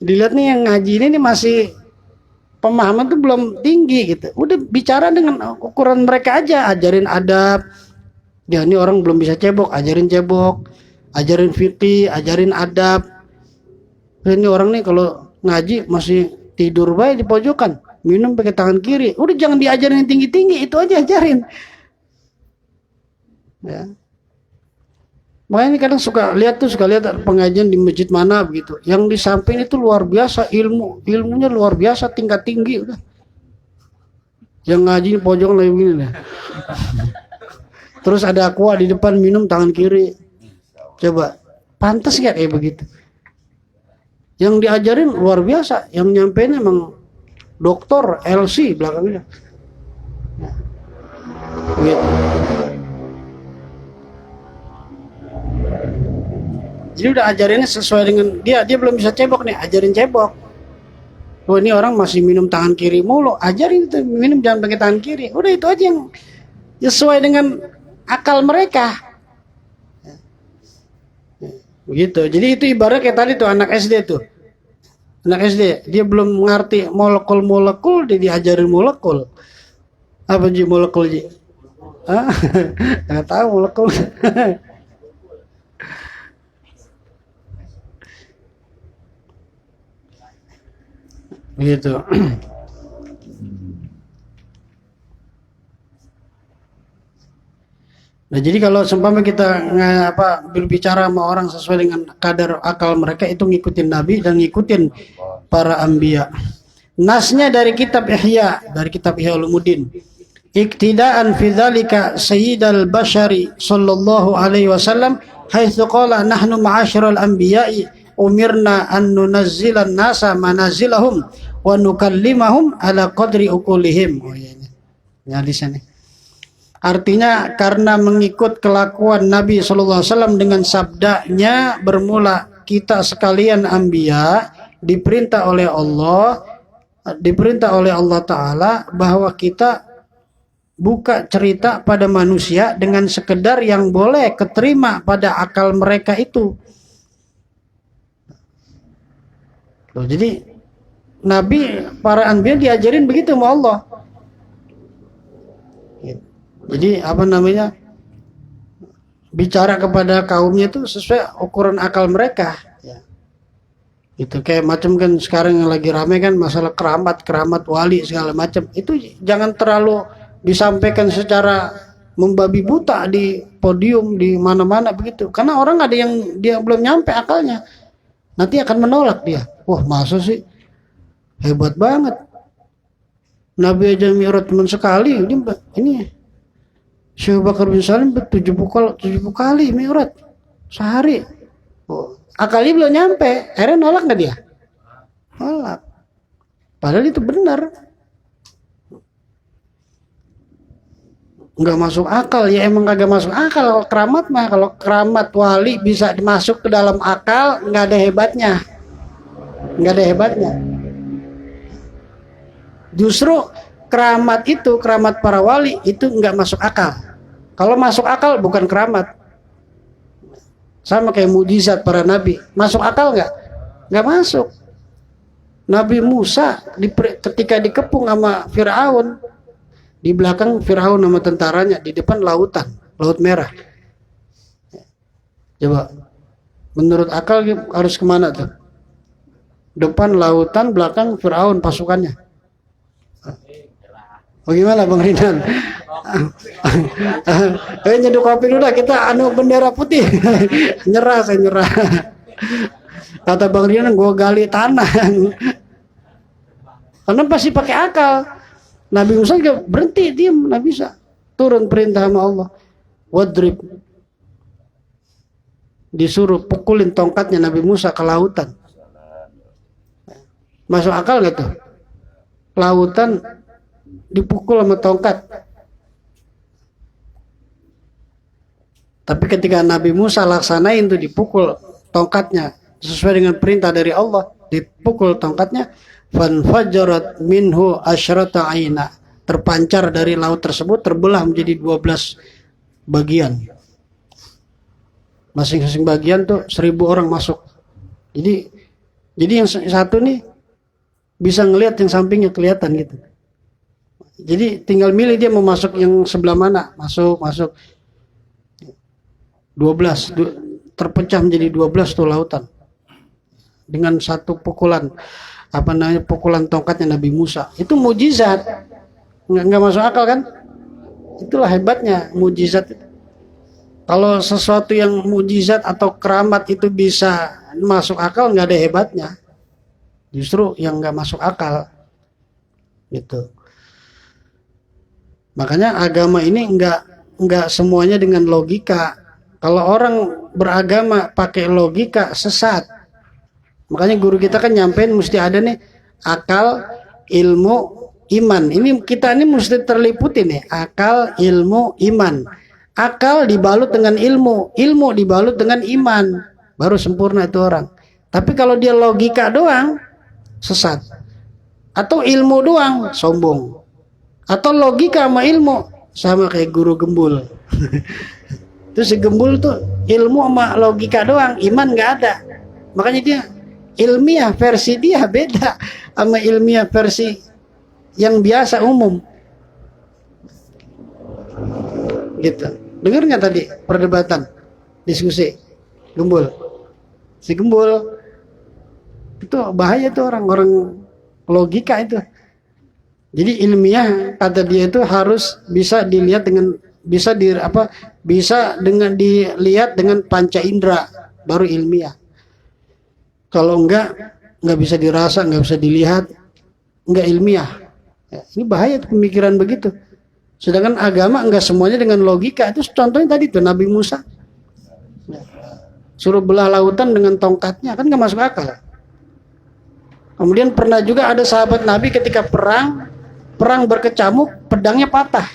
dilihat nih yang ngaji ini nih masih pemahaman tuh belum tinggi gitu. Udah bicara dengan ukuran mereka aja, ajarin adab. Ya ini orang belum bisa cebok, ajarin cebok, ajarin fikih, ajarin adab. Ini orang nih kalau ngaji masih tidur baik di pojokan, minum pakai tangan kiri. Udah jangan diajarin yang tinggi-tinggi, itu aja ajarin. Ya. Makanya kadang suka lihat pengajian di masjid mana begitu. Yang di samping itu luar biasa ilmunya luar biasa, tingkat tinggi udah. Yang ngaji di pojok lagi begini deh. Terus ada aqua di depan, minum tangan kiri. Coba, pantas gak kayak begitu? Yang diajarin luar biasa, yang nyampein emang dokter LC belakangnya. Nah, begitu. Jadi udah ajarinnya sesuai dengan dia belum bisa cebok nih, ajarin cebok. Oh ini orang masih minum tangan kiri mulu, ajarin itu minum jangan pakai tangan kiri. Udah itu aja yang sesuai dengan akal mereka. Begitu. Jadi itu ibarat kayak tadi tuh anak SD tuh. Anak SD, dia belum mengerti molekul, dia diajarin molekul. Apa Ji molekul Ji? Hah? Nggak tahu molekul. Gitu. Nah jadi kalau seumpama kita berbicara sama orang sesuai dengan kadar akal mereka, itu ngikutin Nabi dan ngikutin para anbiya. Nasnya dari kitab Ihya Ulumuddin. Iktidaan fi dzalika sayyidal bashari sallallahu alaihi wasallam haitsu qala nahnu ma'asyiral anbiya'i umirna an nunazzilan nasa manazilahum wa nukallimahum ala qadri uqulihim. Oh iya ini. Ya di sini. Artinya karena mengikut kelakuan Nabi sallallahu alaihi wasallam dengan sabdanya bermula kita sekalian anbiya diperintah oleh Allah Ta'ala bahwa kita buka cerita pada manusia dengan sekedar yang boleh keterima pada akal mereka itu. Loh, jadi Nabi, para anbiya diajarin begitu sama Allah. Jadi bicara kepada kaumnya itu sesuai ukuran akal mereka. Ya. Itu kayak macam kan sekarang yang lagi rame kan masalah keramat wali segala macam. Itu jangan terlalu disampaikan secara membabi buta di podium di mana-mana begitu. Karena orang ada yang dia belum nyampe akalnya. Nanti akan menolak dia. Wah, masa sih? Hebat banget. Nabi aja mi'raj cuma sekali. Ini Syekh Bakar bin Salim 70 kali mi'raj sehari. Oh, akalnya belum nyampe. Akhirnya nolak nggak dia? Nolak. Padahal itu benar. Nggak masuk akal, ya emang kagak masuk akal. Kalau keramat mah, kalau keramat wali bisa masuk ke dalam akal, nggak ada hebatnya. Justru keramat para wali itu nggak masuk akal. Kalau masuk akal bukan keramat. Sama kayak mujizat para nabi, masuk akal nggak? Nggak masuk. Nabi Musa ketika dikepung sama Fir'aun, di belakang Fir'aun sama tentaranya, di depan laut merah. Coba, menurut akal harus kemana tuh? Depan lautan, belakang Fir'aun pasukannya. Oh gimana Bang Rinan? Nyeduh kopi dulu dah, kita bendera putih. Saya nyerah. Kata Bang Rinan, gue gali tanah. Karena pasti pakai akal. Nabi Musa juga berhenti, diam, nggak bisa. Turun perintah sama Allah. Wadrib. Disuruh pukulin tongkatnya Nabi Musa ke lautan. Masuk akal nggak tuh? Lautan dipukul sama tongkat. Tapi ketika Nabi Musa laksanain tuh dipukul tongkatnya sesuai dengan perintah dari Allah, dipukul tongkatnya, fanfajarat minhu asyrata aina, terpancar dari laut tersebut, terbelah menjadi 12 bagian. Masing-masing bagian tuh 1000 orang masuk. Jadi yang satu nih bisa ngelihat yang sampingnya kelihatan gitu. Jadi tinggal milih dia mau masuk yang sebelah mana, masuk 12 terpecah menjadi 12 tuh lautan. Dengan satu pukulan pukulan tongkatnya Nabi Musa. Itu mujizat. Enggak masuk akal kan? Itulah hebatnya mujizat. Kalau sesuatu yang mujizat atau keramat itu bisa masuk akal, enggak ada hebatnya. Justru yang enggak masuk akal. Gitu. Makanya agama ini enggak semuanya dengan logika. Kalau orang beragama pakai logika, sesat. Makanya guru kita kan nyampein mesti ada nih akal, ilmu, iman. Ini kita ini mesti terliputi nih, akal, ilmu, iman. Akal dibalut dengan ilmu, ilmu dibalut dengan iman, baru sempurna itu orang. Tapi kalau dia logika doang, sesat. Atau ilmu doang, sombong. Atau logika sama ilmu, sama kayak guru gembul. Terus si gembul tuh ilmu sama logika doang, iman nggak ada. Makanya dia ilmiah versi dia beda sama ilmiah versi yang biasa umum. Gitu. Dengar nggak tadi perdebatan, diskusi gembul? Si gembul itu bahaya tuh orang logika itu. Jadi ilmiah kata dia itu harus bisa dilihat dengan bisa dengan dilihat dengan panca indera, baru ilmiah. Kalau enggak bisa dirasa, enggak bisa dilihat, enggak ilmiah. Ya, ini bahaya tuh pemikiran begitu. Sedangkan agama enggak semuanya dengan logika. Itu contohnya tadi tuh Nabi Musa. Ya. Suruh belah lautan dengan tongkatnya, kan enggak masuk akal. Kemudian pernah juga ada sahabat Nabi ketika perang berkecamuk, pedangnya patah.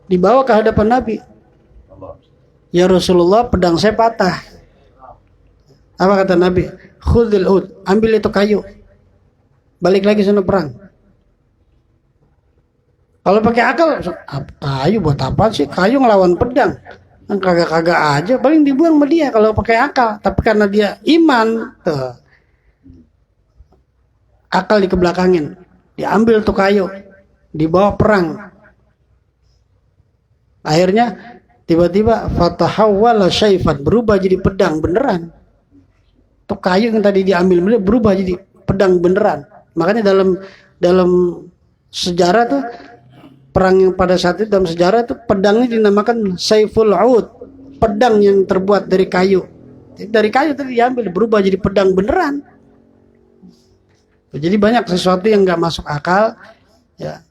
Dibawa ke hadapan Nabi. Ya Rasulullah, pedang saya patah. Apa kata Nabi? Khudil ud, ambil itu kayu. Balik lagi sana perang. Kalau pakai akal, kayu buat apa sih? Kayu ngelawan pedang. Kan kagak-kagak aja, paling dibuang sama dia kalau pakai akal. Tapi karena dia iman, tuh. Akal dikebelakangin. Diambil tuh kayu, dibawa perang. Akhirnya tiba-tiba fatahawwala syaifan, berubah jadi pedang beneran. Tuh kayu yang tadi diambil berubah jadi pedang beneran. Makanya dalam sejarah tuh perang yang pada saat itu dalam sejarah tuh pedangnya dinamakan Saiful Ud, pedang yang terbuat dari kayu. Dari kayu tadi diambil berubah jadi pedang beneran. Jadi banyak sesuatu yang nggak masuk akal, ya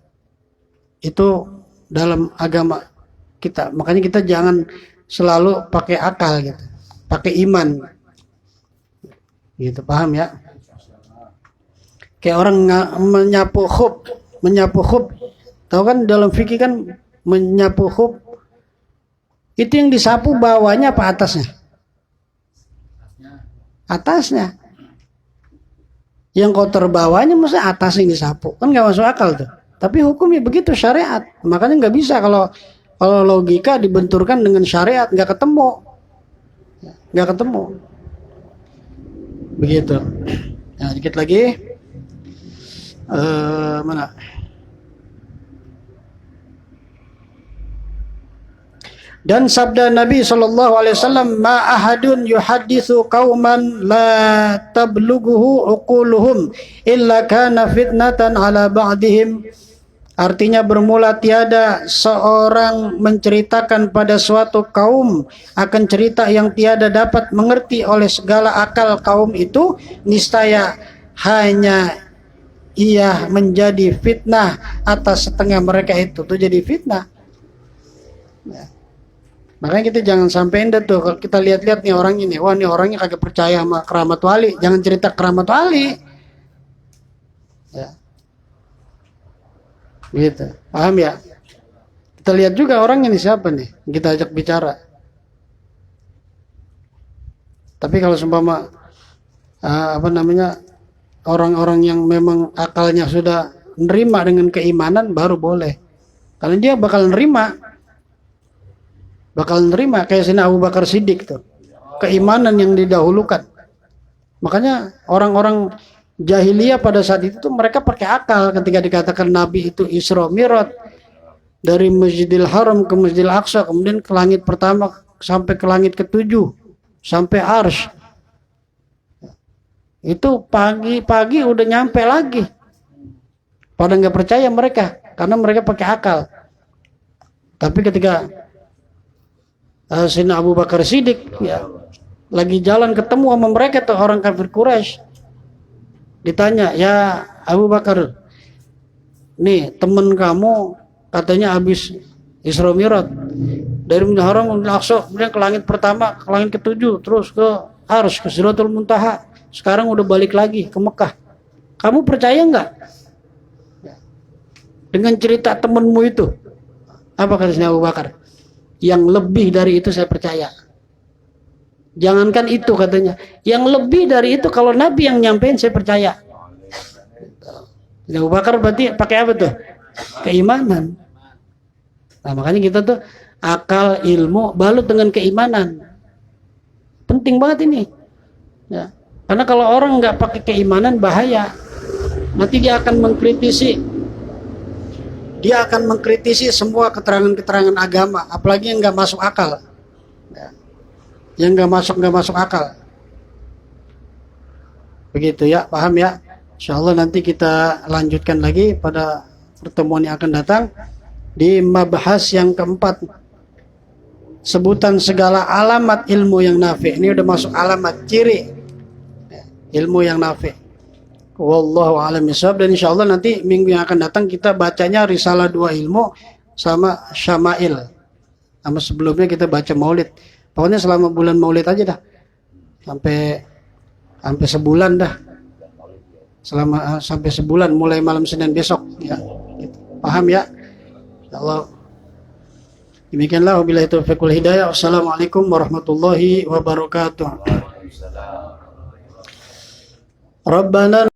itu dalam agama kita. Makanya kita jangan selalu pakai akal gitu, pakai iman, gitu, paham ya? Kayak orang menyapu khuf, tahu kan dalam fikih kan menyapu khuf itu yang disapu bawahnya apa atasnya? Atasnya. Yang kotor bawahnya mesti atas yang disapu, kan nggak masuk akal tuh. Tapi hukumnya begitu syariat, makanya nggak bisa kalau logika dibenturkan dengan syariat, nggak ketemu. Begitu. Nah, dikit lagi. Mana? Dan sabda Nabi SAW, ma ahadun yuhadithu qauman la tablughuhu uquluhum illa kana fitnatan ala ba'dihim. Artinya bermula tiada seorang menceritakan pada suatu kaum akan cerita yang tiada dapat mengerti oleh segala akal kaum itu, niscaya hanya ia menjadi fitnah atas setengah mereka itu tuh jadi fitnah. Ya. Makanya kita jangan sampai indah tuh kalau kita lihat-lihat nih orang ini, wah nih orangnya kagak percaya sama keramat wali, jangan cerita keramat wali. Ya. Gitu. Paham ya? Kita lihat juga orang ini siapa nih, kita ajak bicara. Tapi kalau seumpama orang-orang yang memang akalnya sudah nerima dengan keimanan baru boleh. Kalau dia bakal nerima kayak Sayyidina Abu Bakar Siddiq tuh. Keimanan yang didahulukan. Makanya orang-orang jahiliyah pada saat itu tuh mereka pakai akal ketika dikatakan Nabi itu Isra Mi'raj dari Masjidil Haram ke Masjidil Aqsa, kemudian ke langit pertama sampai ke langit ketujuh, sampai Arsy. Itu pagi-pagi udah nyampe lagi. Pada nggak percaya mereka karena mereka pakai akal. Tapi ketika Sayyidina Abu Bakar Siddiq ya, lagi jalan ketemu sama mereka tuh orang kafir Quraisy, ditanya, ya Abu Bakar, nih temen kamu katanya habis Isra Mi'raj dari Masjidil Haram ke Aqsa, kemudian ke langit pertama, ke langit ketujuh, terus ke Arsy, ke Sidratul Muntaha, sekarang udah balik lagi ke Mekah. Kamu percaya nggak dengan cerita temenmu itu? Apa kata Sayyidina Abu Bakar? Yang lebih dari itu saya percaya. Jangankan itu katanya, yang lebih dari itu kalau Nabi yang nyampein saya percaya. Abu Bakar berarti pakai apa tuh? Keimanan. Nah makanya kita tuh akal, ilmu balut dengan keimanan. Penting banget ini. Ya. Karena kalau orang nggak pakai keimanan bahaya. Nanti dia akan mengkritisi. Dia akan mengkritisi semua keterangan-keterangan agama, apalagi yang nggak masuk akal. Ya. Yang nggak masuk akal. Begitu ya, paham ya? Insyaallah nanti kita lanjutkan lagi pada pertemuan yang akan datang di mabahas yang keempat. Sebutan segala alamat ilmu yang nafi. Ini udah masuk alamat ciri ilmu yang nafi. Wallahu a'lam bishawab. Dan insyaallah nanti minggu yang akan datang kita bacanya Risalah 2 Ilmu sama Syama'il. Sama sebelumnya kita baca Maulid. Pokoknya selama bulan Maulid aja dah. Sampai sebulan dah. Sampai sebulan mulai malam Senin besok ya. Gitu. Paham ya? Insyaallah. Demikianlah wabillahi taufiq wal hidayah. Wassalamualaikum warahmatullahi wabarakatuh. Rabbana